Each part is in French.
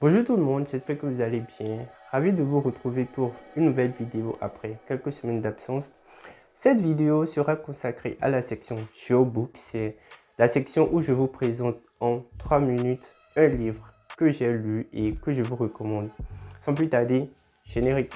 Bonjour tout le monde, j'espère que vous allez bien. Ravi de vous retrouver pour une nouvelle vidéo après quelques semaines d'absence. Cette vidéo sera consacrée à la section Geobook. C'est la section où je vous présente en 3 minutes un livre que j'ai lu et que je vous recommande. Sans plus tarder, générique.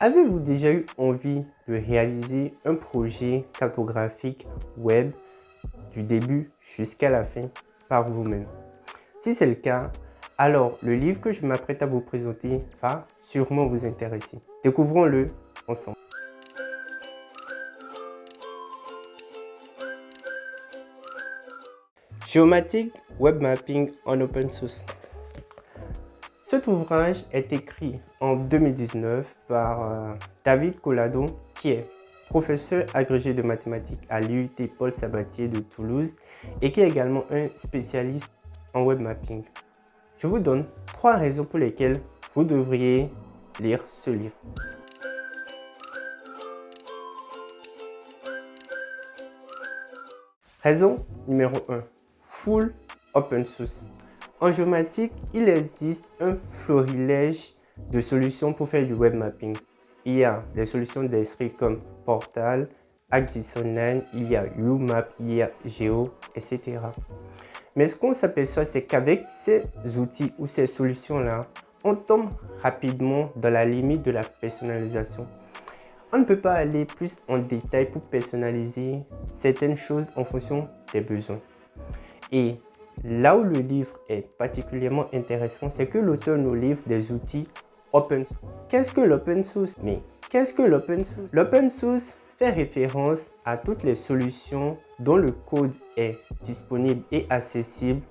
Avez-vous déjà eu envie de réaliser un projet cartographique web du début jusqu'à la fin par vous-même? Si c'est le cas, alors le livre que je m'apprête à vous présenter va sûrement vous intéresser. Découvrons-le ensemble. Geomatic Web Mapping en Open Source. Cet ouvrage est écrit en 2019 par David Collado, qui est professeur agrégé de mathématiques à l'IUT Paul Sabatier de Toulouse et qui est également un spécialiste en web mapping. Je vous donne 3 raisons pour lesquelles vous devriez lire ce livre. Raison numéro 1. Full open source. En géomatique, il existe un florilège de solutions pour faire du web mapping. Il y a des solutions d'esprit comme Portal, ArcGIS-Online, il y a UMAP, il y a Geo, etc. Mais ce qu'on s'aperçoit, c'est qu'avec ces outils ou ces solutions-là, on tombe rapidement dans la limite de la personnalisation. On ne peut pas aller plus en détail pour personnaliser certaines choses en fonction des besoins. Et là où le livre est particulièrement intéressant, c'est que l'auteur nous livre des outils open source. Qu'est-ce que l'open source? Mais qu'est-ce que l'open source? L'open source fait référence à toutes les solutions dont le code est disponible et accessible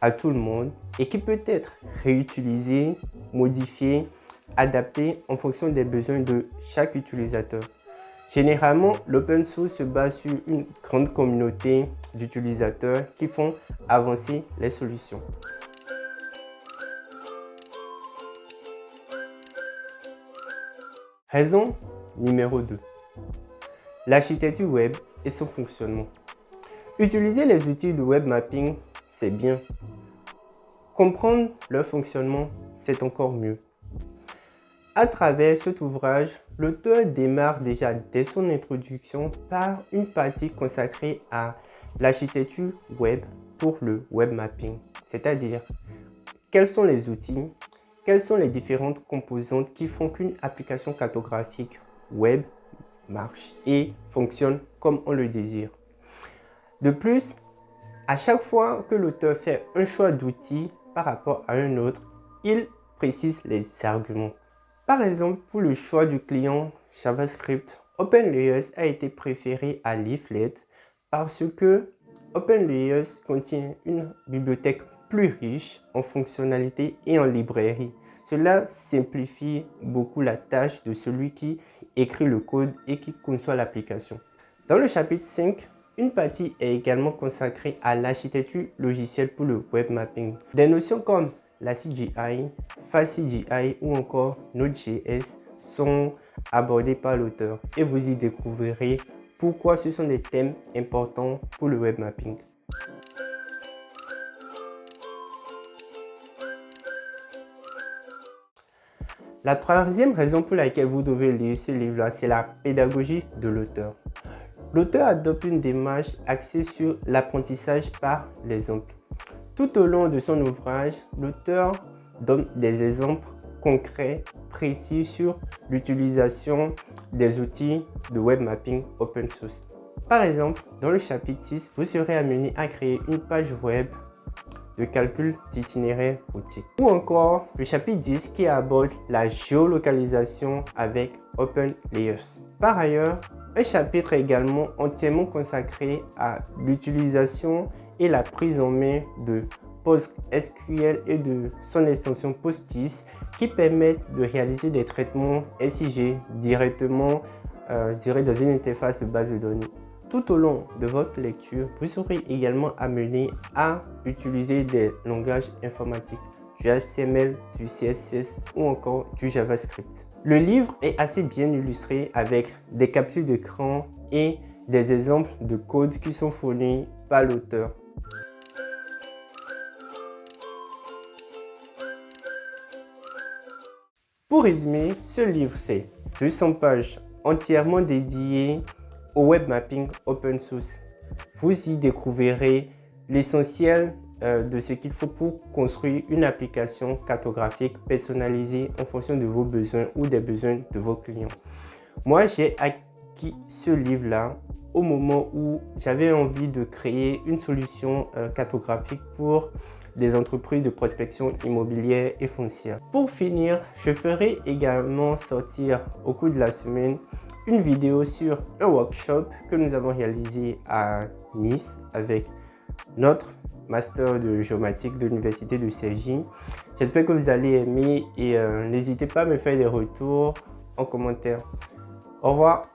à tout le monde et qui peut être réutilisé, modifié, adapté en fonction des besoins de chaque utilisateur. Généralement, l'open source se base sur une grande communauté d'utilisateurs qui font avancer les solutions. Raison numéro 2. L'architecture web et son fonctionnement. Utiliser les outils de web mapping, c'est bien. Comprendre leur fonctionnement, c'est encore mieux. À travers cet ouvrage, l'auteur démarre déjà dès son introduction par une partie consacrée à l'architecture web pour le web mapping, c'est-à-dire quels sont les outils, quelles sont les différentes composantes qui font qu'une application cartographique web marche et fonctionne comme on le désire. De plus, à chaque fois que l'auteur fait un choix d'outil par rapport à un autre, il précise les arguments. Par exemple, pour le choix du client JavaScript, OpenLayers a été préféré à Leaflet parce que OpenLayers contient une bibliothèque plus riche en fonctionnalités et en librairies. Cela simplifie beaucoup la tâche de celui qui écrit le code et qui conçoit l'application. Dans le chapitre 5, une partie est également consacrée à l'architecture logicielle pour le web mapping. Des notions comme la CGI, FastCGI ou encore Node.js sont abordés par l'auteur et vous y découvrirez pourquoi ce sont des thèmes importants pour le web mapping. La troisième raison pour laquelle vous devez lire ce livre-là, c'est la pédagogie de l'auteur. L'auteur adopte une démarche axée sur l'apprentissage par l'exemple. Tout au long de son ouvrage, l'auteur donne des exemples concrets, précis sur l'utilisation des outils de web mapping open source. Par exemple, dans le chapitre 6, vous serez amené à créer une page web de calcul d'itinéraire routier. Ou encore le chapitre 10 qui aborde la géolocalisation avec OpenLayers. Par ailleurs, un chapitre est également entièrement consacré à l'utilisation et la prise en main de PostgreSQL et de son extension PostGIS qui permettent de réaliser des traitements SIG directement dans une interface de base de données. Tout au long de votre lecture, vous serez également amené à utiliser des langages informatiques, du HTML, du CSS ou encore du JavaScript. Le livre est assez bien illustré avec des captures d'écran et des exemples de codes qui sont fournis par l'auteur. Pour résumer, ce livre, c'est 200 pages entièrement dédiées au web mapping open source. Vous y découvrirez l'essentiel de ce qu'il faut pour construire une application cartographique personnalisée en fonction de vos besoins ou des besoins de vos clients. Moi, j'ai acquis ce livre-là au moment où j'avais envie de créer une solution cartographique pour des entreprises de prospection immobilière et foncière. Pour finir, je ferai également sortir au cours de la semaine une vidéo sur un workshop que nous avons réalisé à Nice avec notre master de géomatique de l'université de Cergy. J'espère que vous allez aimer et n'hésitez pas à me faire des retours en commentaire. Au revoir.